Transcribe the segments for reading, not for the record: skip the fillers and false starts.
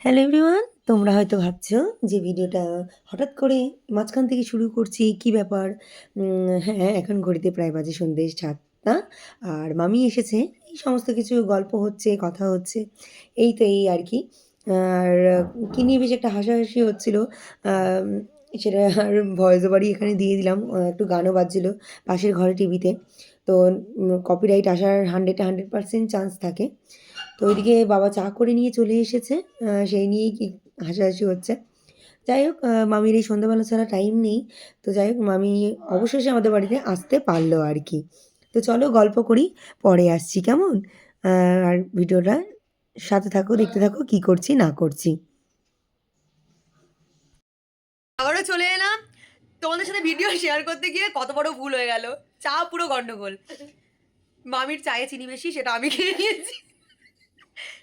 Hello everyone, তোমরা হয়তো ভাবছো যে ভিডিওটা হঠাৎ করে মাঝখান থেকে শুরু করছি, কি ব্যাপার? হ্যাঁ, এখন ঘড়িতে প্রায় বাজে সন্ধ্যে ৭টা। আর মামি এসেছে, এই সমস্ত কিছু গল্প হচ্ছে, কথা হচ্ছে, এই আর কি। আর কি নিয়ে বেশ একটা হাসাহাসি হচ্ছিল, আম, সেটা আর ভয়েস ওভারই এখানে দিয়ে দিলাম। একটু গানও বাজছিল পাশের ঘরে টিভিতে। তো কপিরাইট আসার 100% চান্স থাকে। তো ওইদিকে বাবা চা করে নিয়ে চলে এসেছে, সেই নিয়েই কি হাসাহাসি হচ্ছে। যাই হোক, মামির এই সন্ধ্যাবেলা ছাড়া টাইম নেই। তো যাই হোক, মামি অবশেষে আমাদের বাড়িতে আসতে পারলো আর কি। তো চলো গল্প করি, পরে আসছি কেমন। আর ভিডিওটা সাথে থাকো, দেখতে থাকো কি করছি না করছি। আবারও চলে এলাম তোমাদের সাথে ভিডিও শেয়ার করতে গিয়ে কত বড় ভুল হয়ে গেল। চা পুরো গন্ডগোল। মামির চায়ে চিনি বেশি, সেটা আমি খেয়ে নিয়েছি।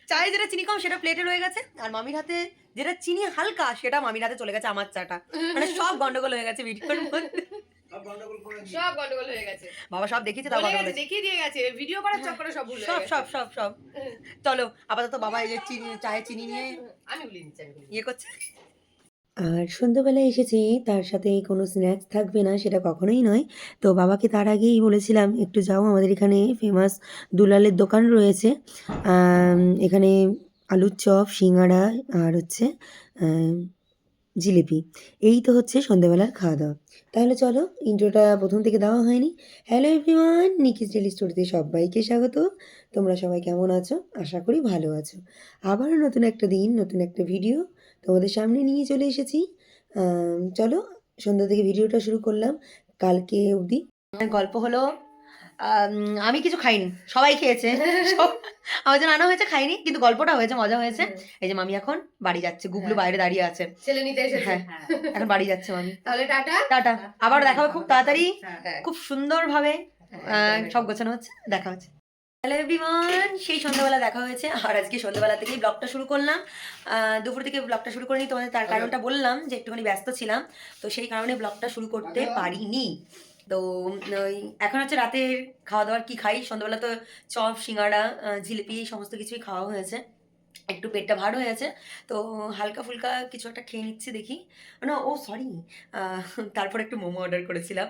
চায়ে যেটা চিনি কম সেটা প্লেটে রয়ে গেছে, আর মামির হাতে যেটা চিনি হালকা সেটা মামির হাতে চলে গেছে আমার চাটা। মানে সব গন্ডগোল হয়ে গেছে ভিডিওর মধ্যে। সব গন্ডগোল হয়ে গেছে। বাবা সব দেখিয়েছে, তাও বলে গন্ডগোল গেছে, হয়েছে। দেখিয়ে দিয়ে গেছে। ভিডিও করার চক্করে সব ভুল হয়ে সব গেছে। সব সব সব চলো আপাতত বাবা এই যে চিনি, চায়ে চিনি নিয়ে আমি ভুলে নিচ্ছি, আমি ভুলে নিচ্ছি। ইয়ে করছে। আর সন্ধ্যাবেলায় এসেছি, তার সাথে কোনো স্ন্যাক্স থাকবে না সেটা কখনোই নয়। তো বাবাকে তার আগেই বলেছিলাম, একটু যাও, আমাদের এখানে ফেমাস দুলালের দোকান রয়েছে। এখানে আলুর চপ, সিঙ্গাড়া আর হচ্ছে আম, জিলিপি। এই তো হচ্ছে সন্ধ্যাবেলার খাওয়া দাওয়া। তাহলে চলো, ইন্ট্রোটা প্রথম থেকে দেওয়া হয়নি। হ্যালো এভরিওয়ান, নিকিস ডেলি স্টোরিতে সবাইকে স্বাগত। তোমরা সবাই কেমন আছো? আশা করি ভালো আছো। আবারও নতুন একটা দিন, নতুন একটা ভিডিও তোমাদের সামনে নিয়ে চলে এসেছি। চলো, সন্ধ্যা থেকে ভিডিওটা শুরু করলাম কালকে অবধি। গল্প হলো, আমি কিছু খাইনি, সবাই খেয়েছে। আমার জন্য আনা হয়েছে, খাইনি, কিন্তু গল্পটা হয়েছে, মজা হয়েছে। এই যে মামি এখন বাড়ি যাচ্ছে, গুবলু বাইরে দাঁড়িয়ে আছে, ছেলে নিতে এসেছে। হ্যাঁ এখন বাড়ি যাচ্ছে মামি। তাহলে টাটা। টাটা, আবার দেখা হবে খুব তাড়াতাড়ি, হ্যাঁ। খুব সুন্দরভাবে সব গোছানো হচ্ছে, দেখা হচ্ছে। হ্যালো এভরিওয়ান, সেই সন্ধ্যাবেলা দেখা হয়েছে, আর আজকে সন্ধ্যাবেলা থেকেই ব্লগটা শুরু করলাম। দুপুর থেকে ব্লগটা শুরু করিনি, তোমাদের তার কারণটা বললাম যে একটুখানি ব্যস্ত ছিলাম, তো সেই কারণে ব্লগটা শুরু করতে পারিনি। তো ওই এখন হচ্ছে রাতের খাওয়া দাওয়ার কি খাই। সন্ধ্যাবেলা তো চপ, সিঙ্গাড়া, জিলিপি এই সমস্ত কিছুই খাওয়া হয়েছে, একটু পেটটা ভার হয়ে আছে। তো হালকা ফুলকা কিছু একটা খেয়ে নিচ্ছি, দেখি। না, ও সরি, তারপর একটু মোমো অর্ডার করেছিলাম।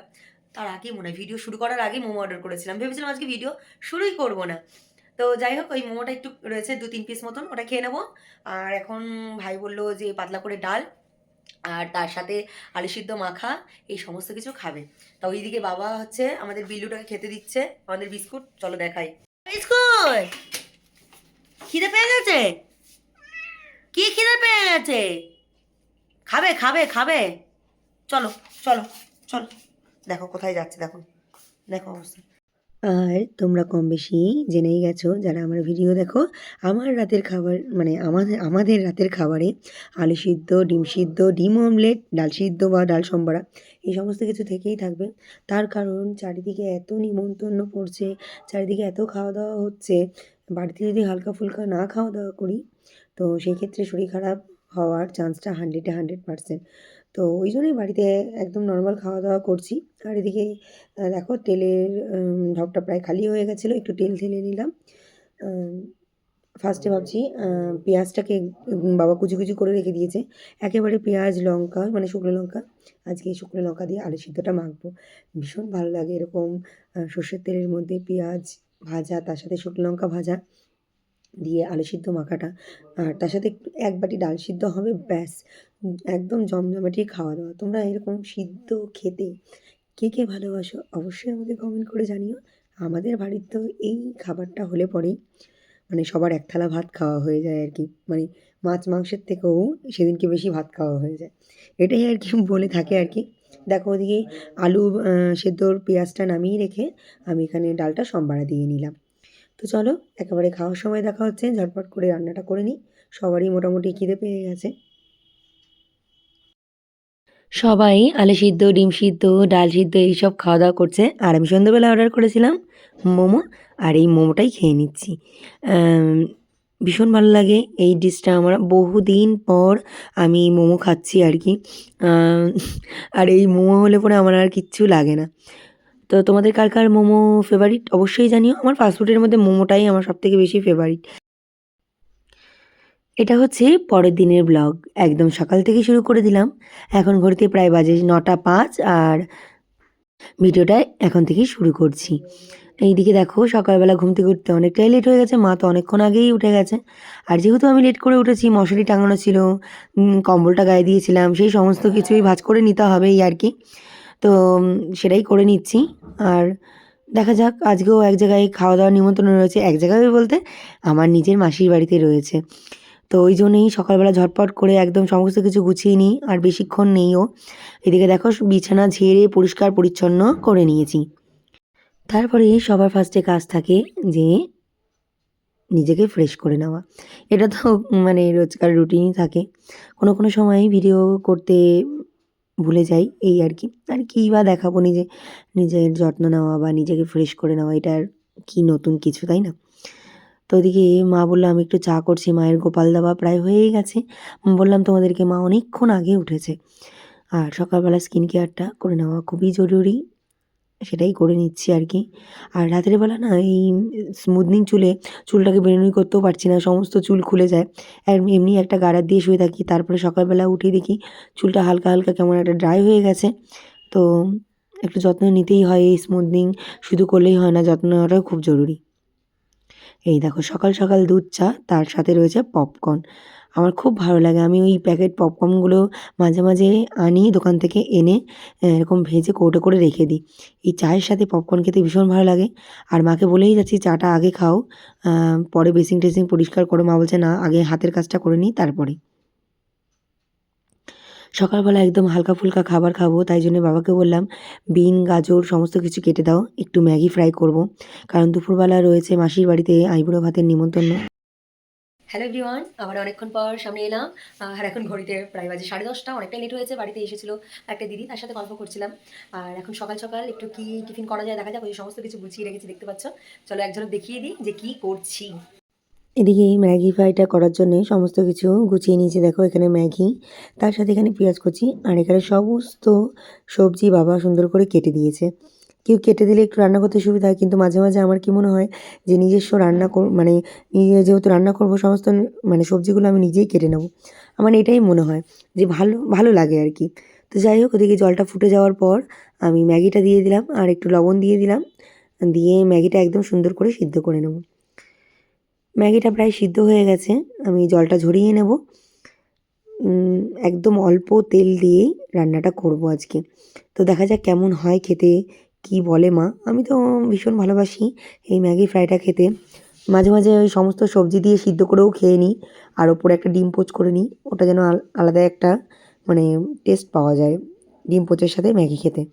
তার আগেই মনে হয় ভিডিও শুরু করার আগেই মোমো অর্ডার করেছিলাম, ভেবেছিলাম আজকে ভিডিও শুরুই করবো না। তো যাই হোক, ওই মোমোটা একটু রয়েছে 2-3 পিস মতন, ওটা খেয়ে নেবো। আর এখন ভাই বললো যে পাতলা করে ডাল, আর তার সাথে আলু সিদ্ধ মাখা, এই সমস্ত কিছু খাবে। তা ওইদিকে বাবা হচ্ছে আমাদের বিল্লুটাকে খেতে দিচ্ছে আমাদের বিস্কুট। চলো দেখাই। বিস্কুট খিদে পেয়ে গেছে, কি খিদে পেয়ে গেছে, খাবে খাবে খাবে, চলো চলো চলো। দেখো কোথায় যাচ্ছে, দেখো দেখো অবস্থা। আর তোমরা কম বেশি জেনেই গেছো যারা আমার ভিডিও দেখো, আমার রাতের খাবার মানে আমাদের রাতের খাবারে আলু সিদ্ধ, ডিম সিদ্ধ, ডিম অমলেট, ডাল সিদ্ধ বা ডাল সম্বরা, এই সমস্ত কিছু থেকেই থাকবে। তার কারণ চারিদিকে এত নিমন্ত্রণ পড়ছে, চারিদিকে এত খাওয়া দাওয়া হচ্ছে, বাড়িতে যদি হালকা ফুলকা না খাওয়া দাওয়া করি, তো সেই ক্ষেত্রে শরীর খারাপ হওয়ার চান্সটা 100-100%। তো ওই জন্যই বাড়িতে একদম নর্মাল খাওয়া দাওয়া করছি। আর এদিকে দেখো, তেলের ঢকটা প্রায় খালি হয়ে গেছিলো, একটু তেল ঢেলে নিলাম। ফার্স্টে ভাবছি পেঁয়াজটাকে বাবা কুচি কুচি করে রেখে দিয়েছে, একেবারে পেঁয়াজ লঙ্কা মানে শুকনো লঙ্কা, আজকে শুকনো লঙ্কা দিয়ে আলু সিদ্ধটা মাখবো। ভীষণ ভালো লাগে এরকম সর্ষের তেলের মধ্যে পেঁয়াজ ভাজা, তার সাথে শুকনো লঙ্কা ভাজা দিয়ে আলু সিদ্ধ মাখাটা, আর তার সাথে একটু 1 বাটি ডাল সিদ্ধ হবে, ব্যাস একদম জমজমাটি খাওয়া দাওয়া। তোমরা এরকম সিদ্ধ খেতে কে কে ভালোবাসো অবশ্যই আমাকে কমেন্ট করে জানিও। আমাদের বাড়ির তো এই খাবারটা হলে পরেই মানে সবার এক থালা ভাত খাওয়া হয়ে যায় আর কি। মানে মাছ মাংসের থেকেও সেদিনকে বেশি ভাত খাওয়া হয়ে যায়, এটাই আর কি বলে থাকে আর কি। দেখো ওদিকে আলু সেদ্ধর পেঁয়াজটা নামিয়ে রেখে আমি এখানে ডালটা সম্বারা দিয়ে নিলাম। তো চলো, একেবারে খাওয়ার সময় দেখা হচ্ছে, ঝটপট করে রান্নাটা করে নিই। সবারই মোটামুটি খিদে পেয়ে গেছে। সবাই আলু সিদ্ধ, ডিম সিদ্ধ, ডাল সিদ্ধ এইসব খাওয়া দাওয়া করছে, আর আমি সন্ধ্যেবেলা অর্ডার করেছিলাম মোমো, আর এই মোমোটাই খেয়ে নিচ্ছি। ভীষণ ভালো লাগে এই ডিশটা আমার, বহুদিন পর আমি মোমো খাচ্ছি আর কি। আর এই মোমো হলে পরে আমার আর কিচ্ছু লাগে না। তো তোমাদের কার কার মোমো ফেভারিট অবশ্যই জানিও। আমার ফাস্টফুডের মধ্যে মোমোটাই আমার সবথেকে বেশি ফেভারিট। এটা হচ্ছে পরের দিনের ব্লগ। একদম সকাল থেকে শুরু করে দিলাম। এখন ঘড়িতে প্রায় বাজে ৯টা ৫ আর ভিডিওটা এখন থেকেই শুরু করছি। এইদিকে দেখো সকালবেলা ঘুম থেকে উঠতে অনেকটাই লেট হয়ে গেছে। মা তো অনেকক্ষণ আগেই উঠে গেছে। আর যেহেতু আমি লেট করে উঠেছি, মশারি টাঙানো ছিল, কম্বলটা গায়ে দিয়েছিলাম, সেই সমস্ত কিছুই ভাঁজ করে নিতে হবে এই আর কি। তো সেটাই করে নিচ্ছি। আর দেখা যাক, আজকেও এক জায়গায় খাওয়া দাওয়ার নিমন্ত্রণ রয়েছে। এক জায়গায় বলতে আমার নিজের মাসির বাড়িতে রয়েছে। তো ওই জন্যই সকালবেলা ঝটপট করে একদম সমস্ত কিছু গুছিয়ে নিই, আর বেশিক্ষণ নেইও। এদিকে দেখো বিছানা ঝেড়ে পরিষ্কার পরিচ্ছন্ন করে নিয়েছি। তারপরে সবার ফার্স্টে কাজ থাকে যে নিজেকে ফ্রেশ করে নেওয়া। এটা তো মানে রোজকার রুটিনই থাকে। কোনো সময় ভিডিও করতে ভুলে যাই এই আর কি। আর কী বা দেখাবো, নিজের যত্ন নেওয়া বা নিজেকে ফ্রেশ করে নেওয়া, এটা আর কি নতুন কিছু, তাই না? তো ওদিকে মা বলল আমি একটু চা করছি, মায়ের গোপাল দেওয়া প্রায় হয়েই গেছে। বললাম তোমাদেরকে মা অনেকক্ষণ আগে উঠেছে। আর সকালবেলা স্কিন কেয়ারটা করে নেওয়া খুবই জরুরি, সেটাই করে নিচ্ছি আর কি। আর রাতের বেলা না এই স্মুথনিং চুলটাকে বেনুনি করতেও পারছি না, সমস্ত চুল খুলে যায়। আর এমনি একটা গার্ডার দিয়ে শুয়ে থাকি, তারপরে সকালবেলা উঠে দেখি চুলটা হালকা হালকা কেমন একটা ড্রাই হয়ে গেছে। তো একটু যত্ন নিতেই হয়, এই স্মুথনিং শুধু করলেই হয় না, যত্ন নেওয়াটাও খুব জরুরি। এই দেখো সকাল সকাল দুধ চা, তার সাথে রয়েছে পপকর্ন। আমার খুব ভালো লাগে, আমি ওই প্যাকেট পপকর্নগুলো মাঝে মাঝে আনি দোকান থেকে এনে এরকম ভেজে কৌটো করে রেখে দিই। এই চায়ের সাথে পপকর্ন খেতে ভীষণ ভালো লাগে। আর মাকে বলেই যাচ্ছি চাটা আগে খাও, পরে বেসিন টেসিন পরিষ্কার করো। মা বলছে না, আগে হাতের কাজটা করে নিই তারপরে। সকালবেলা একদম হালকা ফুলকা খাবার খাবো, তাই জন্য বাবাকে বললাম বিন গাজর সমস্ত কিছু কেটে দাও, একটু ম্যাগি ফ্রাই করব। কারণ দুপুরবেলা রয়েছে মাসির বাড়িতে আইবুড়ো ভাতের নিমন্ত্রণ। হ্যালো এভরিওয়ান, আবার অনেকক্ষণ পর সামনে এলাম। আর এখন ঘড়িতে প্রায় বাজে 10:30, অনেকটাই লেট হয়েছে। বাড়িতে এসেছিল একটা দিদি, তার সাথে গল্প করছিলাম। আর এখন সকাল সকাল একটু কি টিফিন করা যায় দেখা যাক। ওই সমস্ত কিছু গুছিয়ে রেখেছি, দেখতে পাচ্ছ। চলো এক ঝলক দেখিয়ে দিই যে কি করছি। এদিকে ম্যাগি ফ্রাইটা করার জন্য সমস্ত কিছু গুছিয়ে নিয়েছি। দেখো এখানে ম্যাগি, তার সাথে এখানে পেঁয়াজ কুচি, আর এখানে সমস্ত সবজি বাবা সুন্দর করে কেটে দিয়েছে। কেউ কেটে দিলে একটু রান্না করতে সুবিধা হয়, কিন্তু মাঝে মাঝে আমার কি মনে হয় যে নিজস্ব মানে নিজে যেহেতু রান্না করবো, সমস্ত মানে সবজিগুলো আমি নিজেই কেটে নেবো। আমার এটাই মনে হয় যে ভালো ভালো লাগে আর কি। তো যাই হোক, ওদিকে জলটা ফুটে যাওয়ার পর আমি ম্যাগিটা দিয়ে দিলাম, আর একটু লবণ দিয়ে দিলাম, দিয়ে ম্যাগিটা একদম সুন্দর করে সিদ্ধ করে নেব। ম্যাগিটা প্রায় সিদ্ধ হয়ে গেছে, আমি জলটা ঝরিয়ে নেব। একদম অল্প তেল দিয়েই রান্নাটা করব আজকে। তো দেখা যাক কেমন হয় খেতে, কি বলে মা। আমি তো ভীষণ ভালোবাসি এই ম্যাগি ফ্রাইটা খেতে। মাঝে মাঝে ওই সমস্ত সবজি দিয়ে সিদ্ধ করেও খেয়ে নিই, আর ওপরে একটা ডিম পোচ করে নিই। ওটা যেন আলাদা একটা মানে টেস্ট পাওয়া যায় ডিম পোচের সাথে ম্যাগি খেতে।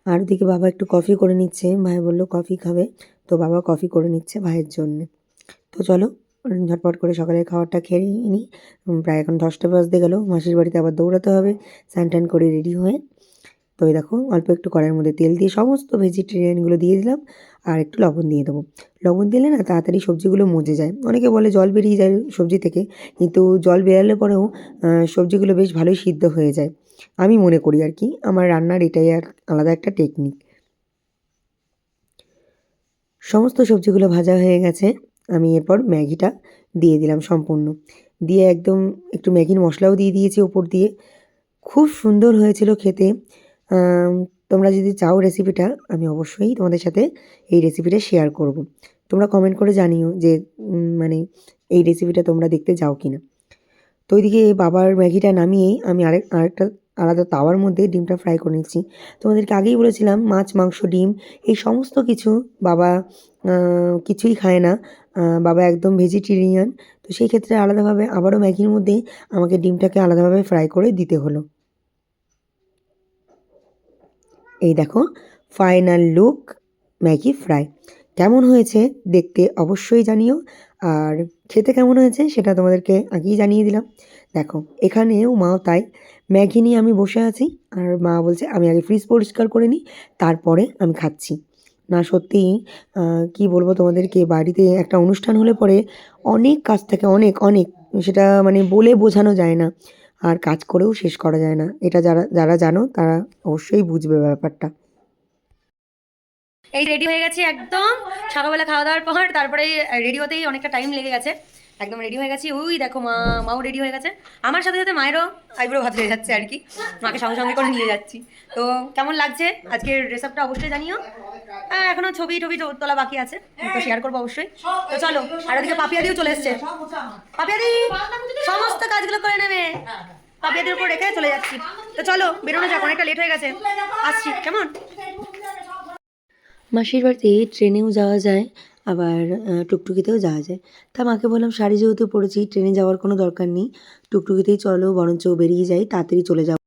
আর ওদিকে বাবা একটু কফি করে নিচ্ছে, ভাই বলল কফি খাবে, তো বাবা কফি করে নিচ্ছে ভাইয়ের জন্যে। তো চলো ঝটপট করে সকালের খাবারটা খেয়ে নিই। প্রায় এখন 10টা বাজতে গেল, মাসির বাড়িতে আবার দৌড়াতে হবে। স্নান টান করে রেডি হয়ে, তো এই দেখো অল্প একটু কড়াইয়ের মধ্যে তেল দিয়ে সমস্ত ভেজিটেরিয়ানগুলো দিয়ে দিলাম, আর একটু লবণ দিয়ে দেবো। লবণ দিলে না তাড়াতাড়ি সবজিগুলো মজে যায়। অনেকে বলে জল বেরিয়ে যায় সবজি থেকে, কিন্তু জল বেরালে পরেও সবজিগুলো বেশ ভালোই সিদ্ধ হয়ে যায়, আমি মনে করি আর কি। আমার রান্নার এটাই আর আলাদা একটা টেকনিক। সমস্ত সবজিগুলো ভাজা হয়ে গেছে, আমি এরপর ম্যাগিটা দিয়ে দিলাম সম্পূর্ণ। দিয়ে একদম একটু ম্যাগির মশলাও দিয়ে দিয়েছি ওপর দিয়ে। খুব সুন্দর হয়েছিল খেতে। তোমরা যদি চাও রেসিপিটা, আমি অবশ্যই তোমাদের সাথে এই রেসিপিটা শেয়ার করব। তোমরা কমেন্ট করে জানিও যে মানে এই রেসিপিটা তোমরা দেখতে চাও কি না। তো ওইদিকে বাবার ম্যাগিটা নামিয়েই আমি আরেকটা আলাদা তাওয়ার মধ্যে ডিমটা ফ্রাই করে নিচ্ছি। তোমাদেরকে আগেই বলেছিলাম মাছ, মাংস, ডিম এই সমস্ত কিছু বাবা কিছুই খায় না। বাবা একদম ভেজিটেরিয়ান। তো সেই ক্ষেত্রে আলাদাভাবে আবারও ম্যাগির মধ্যে আমাকে ডিমটাকে আলাদাভাবে ফ্রাই করে দিতে হলো। এই দেখো ফাইনাল লুক ম্যাগি ফ্রাই। কেমন হয়েছে দেখতে অবশ্যই জানিও, আর খেতে কেমন হয়েছে সেটা তোমাদেরকে আগেই জানিয়ে দিলাম। দেখো এখানেও মাও তাই, ম্যাগি নিয়ে আমি বসে আছি, আর মা বলছে আমি আগে ফ্রিজ পরিষ্কার করে নিই, তারপরে আমি খাচ্ছি। না সত্যিই কী বলবো তোমাদেরকে, বাড়িতে একটা অনুষ্ঠান হলে পরে অনেক কাজ থাকে, অনেক অনেক, সেটা মানে বলে বোঝানো যায় না, আর কাজ করেও শেষ করা যায় না। এটা যারা যারা জানো তারা অবশ্যই বুঝবে ব্যাপারটা। এই রেডি হয়ে গেছি একদম সকালবেলা খাওয়া দাওয়ার পর, তারপরে রেডি হতেই অনেকটা টাইম লেগে গেছে। একদম রেডি হয়ে গেছি, ওই দেখো মাও রেডি হয়ে গেছে, আমার সাথে সাথে মায়েরও আইব্রো ভাত হয়ে যাচ্ছে আর কি, মাকে সঙ্গে সঙ্গে করে নিয়ে যাচ্ছি। তো কেমন লাগছে আজকের ড্রেস আপটা অবশ্যই জানিও। এখনো ছবি টবি তোলা বাকি আছে, তো শেয়ার করবো অবশ্যই। তো চলো, আর ওদিকে পাপিয়াদিও চলে এসছে, পাপিয়াদি সমস্ত কাজগুলো করে নেবে, পাপিয়াদের উপর রেখে চলে যাচ্ছি। তো চলো বেরোনো যাক, অনেকটা লেট হয়ে গেছে, আসছি কেমন। মাসির বাড়িতে ট্রেনেও যাওয়া যায়, আবার টুকটুকিতেও যাওয়া যায়। তা মাকে বললাম শাড়ি যেহেতু পরেছি ট্রেনে যাওয়ার কোনো দরকার নেই, টুকটুকিতেই চলো, বরঞ্চ বেরিয়ে যাই, তাড়াতাড়ি চলে যাও।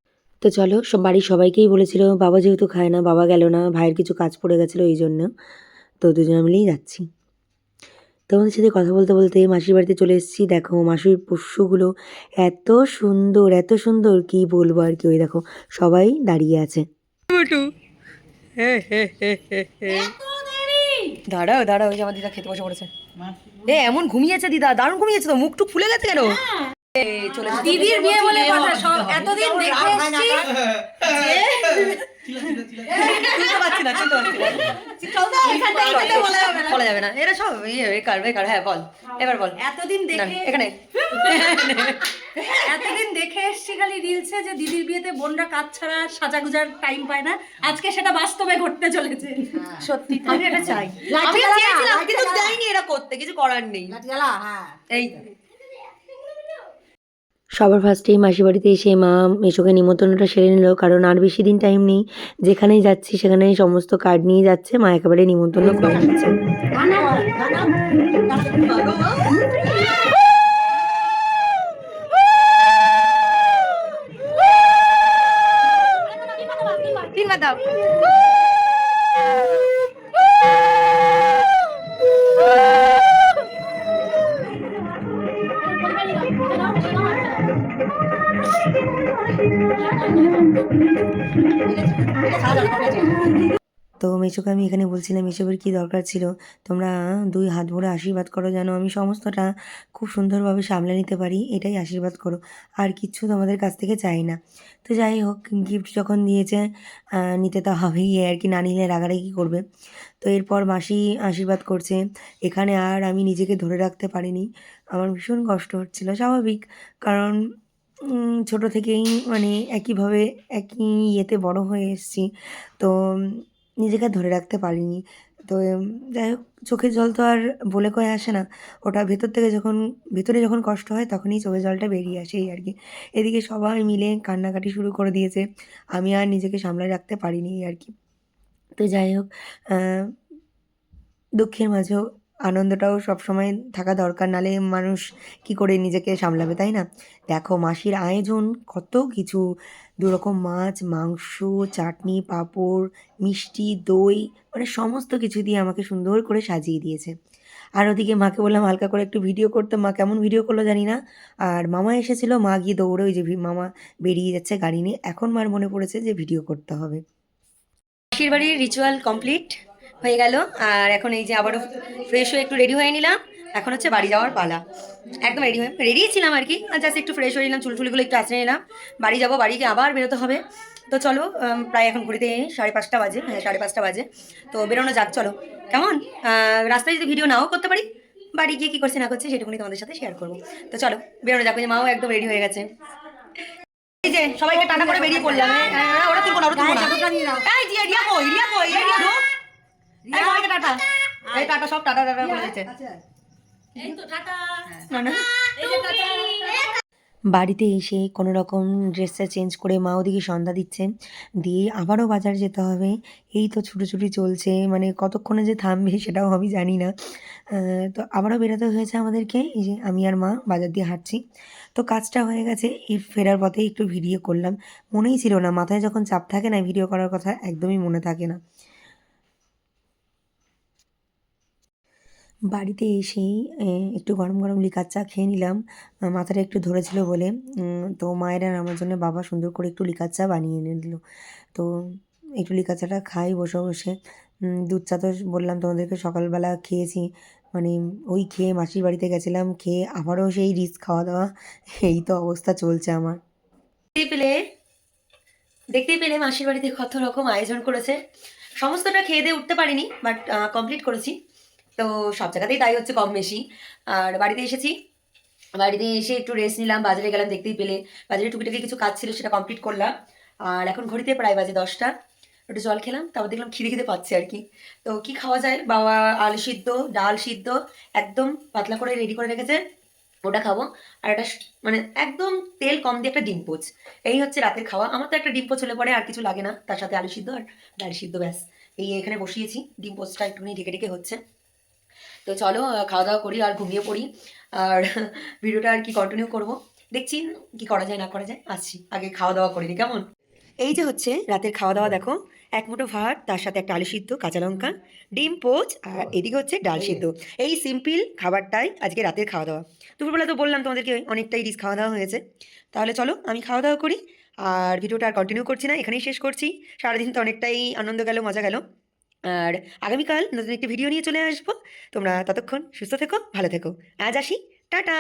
তো চলো, বাড়ির সবাইকেই বলেছিল, বাবা যেহেতু খায় না, বাবা গেল না, ভাইয়ের কিছু কাজ পড়ে গেছিলো এই জন্য, তো দুজনে মিলেই যাচ্ছি। তোমাদের সাথে কথা বলতে বলতে মাসির বাড়িতে চলে এসেছি। দেখো মাসির পোষ্যগুলো এত সুন্দর কি বলবো আর কি। ওই দেখো সবাই দাঁড়িয়ে আছে। দাঁড়াও দাঁড়াও, ওই যে আমার দিদা খেতে বসে পড়েছে। এমন ঘুমিয়েছে দিদা, দারুণ ঘুমিয়েছে তো, মুখ টুক ফুলে গেছে কেন? চলে দিদির বিয়ে বলে কথা, সব এতদিন দেখে এসেছি। বলা যাবে না, এরা সব বেকার বেকার। হ্যাঁ বল, এবার বল। এতদিন না, দেখে এখানে এতদিন দেখে এসেছি খালি রিলসে যে দিদির বিয়েতে বোনরা কাজ ছাড়া সাজাগুজার টাইম পায় না, আজকে সেটা বাস্তবে ঘটতে চলেছে। সত্যি আমি এটা চাই, আমি চেয়েছিলাম কিন্তু দেয়নি এরা করতে, কিছু করার নেই। এই সবার ফার্স্টেই মাসির বাড়িতে এসে মা মেসোকে নিমন্ত্রণটা সেরে নিল, কারণ আর বেশি দিন টাইম নেই, যেখানেই যাচ্ছি সেখানেই সমস্ত কার্ড নিয়ে যাচ্ছে, মা একেবারে নিমন্ত্রণ করে দিচ্ছে। তিনবার দাও। তো মেসোকে আমি এখানে বলছিলাম এসবের কী দরকার ছিল, তোমরা দুই হাত ভরে আশীর্বাদ করো যেন আমি সমস্তটা খুব সুন্দরভাবে সামলে নিতে পারি, এটাই আশীর্বাদ করো, আর কিচ্ছু তোমাদের কাছ থেকে চাই না। তো যাই হোক, গিফট যখন দিয়েছে নিতে তো হবেই আর কি, না নিলে রাগারাগি করবে। তো এরপর মাসি আশীর্বাদ করছে, এখানে আর আমি নিজেকে ধরে রাখতে পারিনি, আমার ভীষণ কষ্ট হচ্ছিল, স্বাভাবিক, কারণ ছোট থেকেই মানে একইভাবে একই ইয়েতে বড় হয়ে এসেছি, তো নিজেকে ধরে রাখতে পারিনি। তো যাই হোক, চোখের জল তো আর বলে কয়ে আসে না, ওটা ভেতর থেকে যখন ভেতরে যখন কষ্ট হয় তখনই চোখের জলটা বেরিয়ে আসে, এই আর কি। এদিকে সবাই মিলে কান্নাকাটি শুরু করে দিয়েছে, আমি আর নিজেকে সামলায় রাখতে পারিনি এই আর কি। তো যাই হোক, দুঃখের মাঝেও আনন্দটাও সবসময় থাকা দরকার, নাহলে মানুষ কি করে নিজেকে সামলাবে, তাই না? দেখো মাসির আয়োজন কত কিছু, 2 রকম মাছ, মাংস, চাটনি, পাঁপড়, মিষ্টি, দই, মানে সমস্ত কিছু দিয়ে আমাকে সুন্দর করে সাজিয়ে দিয়েছে। আর ওদিকে মাকে বললাম হালকা করে একটু ভিডিও করতে, মা কেমন ভিডিও করলো জানি না। আর মামা এসেছিলো, মা গিয়ে দৌড়ে ওই যে মামা বেরিয়ে যাচ্ছে গাড়ি নিয়ে, এখন মার মনে পড়েছে যে ভিডিও করতে হবে। মাসির বাড়ির রিচুয়াল কমপ্লিট হয়ে গেল, আর এখন এই যে আবারও ফ্রেশ হয়ে একটু রেডি হয়ে নিলাম, এখন হচ্ছে বাড়ি যাওয়ার পালা। একদম রেডি ছিলাম আর কি, জাস্ট একটু ফ্রেশ হয়ে নিলাম, চুলগুলো একটু আঁচড়ে নিলাম, বাড়ি যাবো, বাড়িকে আবার বেরোতে হবে। তো চলো, প্রায় এখন ঘুরিতে 5:30 বাজে, হ্যাঁ 5:30 বাজে, তো বেরোনো যাক চলো। কেমন রাস্তায় যদি ভিডিও নাও করতে পারি, বাড়ি গিয়ে কী করছি না করছি সেটুকুনি তোমাদের সাথে শেয়ার করবো। তো চলো বেরোনো যাক, ওই যে মাও একদম রেডি হয়ে গেছে, এই যে সবাইকে টাটা করে বেরিয়ে পড়লাম। ওরা তুলবো না, ওরা তুলবো না, এই যে রিয়া কই, রিয়া কই, এই রিয়া ঢোক, এই সবাইকে টাটা, এই টাটা, সব টাটা টাটা বলে দিচ্ছে। এই তো টাটা, না না, এই যে টাটা। বাড়িতে এসে কোনো রকম ড্রেসটা চেঞ্জ করে মা ওদিকে সন্ধ্যা দিচ্ছে, দিয়ে আবারও বাজার যেতে হবে, এই তো ছুটোছুটি চলছে, মানে কতক্ষণে যে থামবে সেটাও আমি জানি না। তো আবারও বেরোতে হয়েছে আমাদেরকে, এই যে আমি আর মা বাজার দিয়ে হাঁটছি। তো কাজটা হয়ে গেছে, এই ফেরার পথে একটু ভিডিও করলাম, মনেই ছিল না, মাথায় যখন চাপ থাকে না ভিডিও করার কথা একদমই মনে থাকে না। বাড়িতে এসেই একটু গরম গরম লিকার চা খেয়ে নিলাম, মাথাটা একটু ধরেছিল বলে। তো মায়ের আর আমার জন্য বাবা সুন্দর করে একটু লিকার চা বানিয়ে এনে দিল, তো একটু লিকার চাটা খাই বসে বসে। দুধ চা তো বললাম তোমাদেরকে সকালবেলা খেয়েছি, মানে ওই খেয়ে মাসির বাড়িতে গেছিলাম, খেয়ে আবারও সেই রিচ খাওয়া দাওয়া, এই তো অবস্থা চলছে আমার। দেখতেই পেলে মাসির বাড়িতে কত রকম আয়োজন করেছে, সমস্তটা খেয়ে দিয়ে উঠতে পারিনি, বাট কমপ্লিট করেছি। তো সব জায়গাতেই তাই হচ্ছে, কম বেশি। আর বাড়িতে এসেছি, বাড়িতে এসে একটু রেস্ট নিলাম, বাজারে গেলাম, দেখতেই পেলে বাজারে টুকিটাকি কিছু কাজ ছিল, সেটা কমপ্লিট করলাম। আর এখন ঘড়িতে প্রায় বাজে 10টা। একটু জল খেলাম, তারপর দেখলাম খিদে খিদে পাচ্ছে আর কি। তো কি খাওয়া যায়, বাবা আলু সিদ্ধ, ডাল সিদ্ধ একদম পাতলা করে রেডি করে রেখেছে, ওটা খাবো। আর একটা মানে একদম তেল কম দিয়ে একটা ডিম পোচ। এই হচ্ছে রাতের খাওয়া। আমার তো একটা ডিম পোচ হলে পরে আর কিছু লাগে না, তার সাথে আলু সিদ্ধ আর ডাল সিদ্ধ, ব্যাস। এই এখানে বসিয়েছি, ডিম পোচটা একটুখানি ঢেকে ঢেকে হচ্ছে। তো চলো খাওয়া দাওয়া করি আর ঘুমিয়ে পড়ি। আর ভিডিওটা আর কি কন্টিনিউ করব, দেখছি কি করা যায় না করা যায়। আসছি, আগে খাওয়া দাওয়া করিনি, কেমন। এই যে হচ্ছে রাতের খাওয়া দাওয়া, দেখো এক মুঠো ভাত, তার সাথে একটা আলু সিদ্ধ, কাঁচা লঙ্কা, ডিম পোচ, আর এদিকে হচ্ছে ডাল সিদ্ধ। এই সিম্পল খাবারটাই আজকে রাতের খাওয়া দাওয়া। দুপুরবেলা তো বললাম তোমাদেরকে অনেকটাই রিচ খাওয়া দাওয়া হয়েছে। তাহলে চলো আমি খাওয়া দাওয়া করি, আর ভিডিওটা আর কন্টিনিউ করছি না, এখানেই শেষ করছি। সারাদিন তো অনেকটাই আনন্দ গেল, মজা গেল। আর আগামীকাল নতুন একটি ভিডিও নিয়ে চলে আসবো। তোমরা ততক্ষণ সুস্থ থেকো, ভালো থেকো। আজ আসি, টাটা।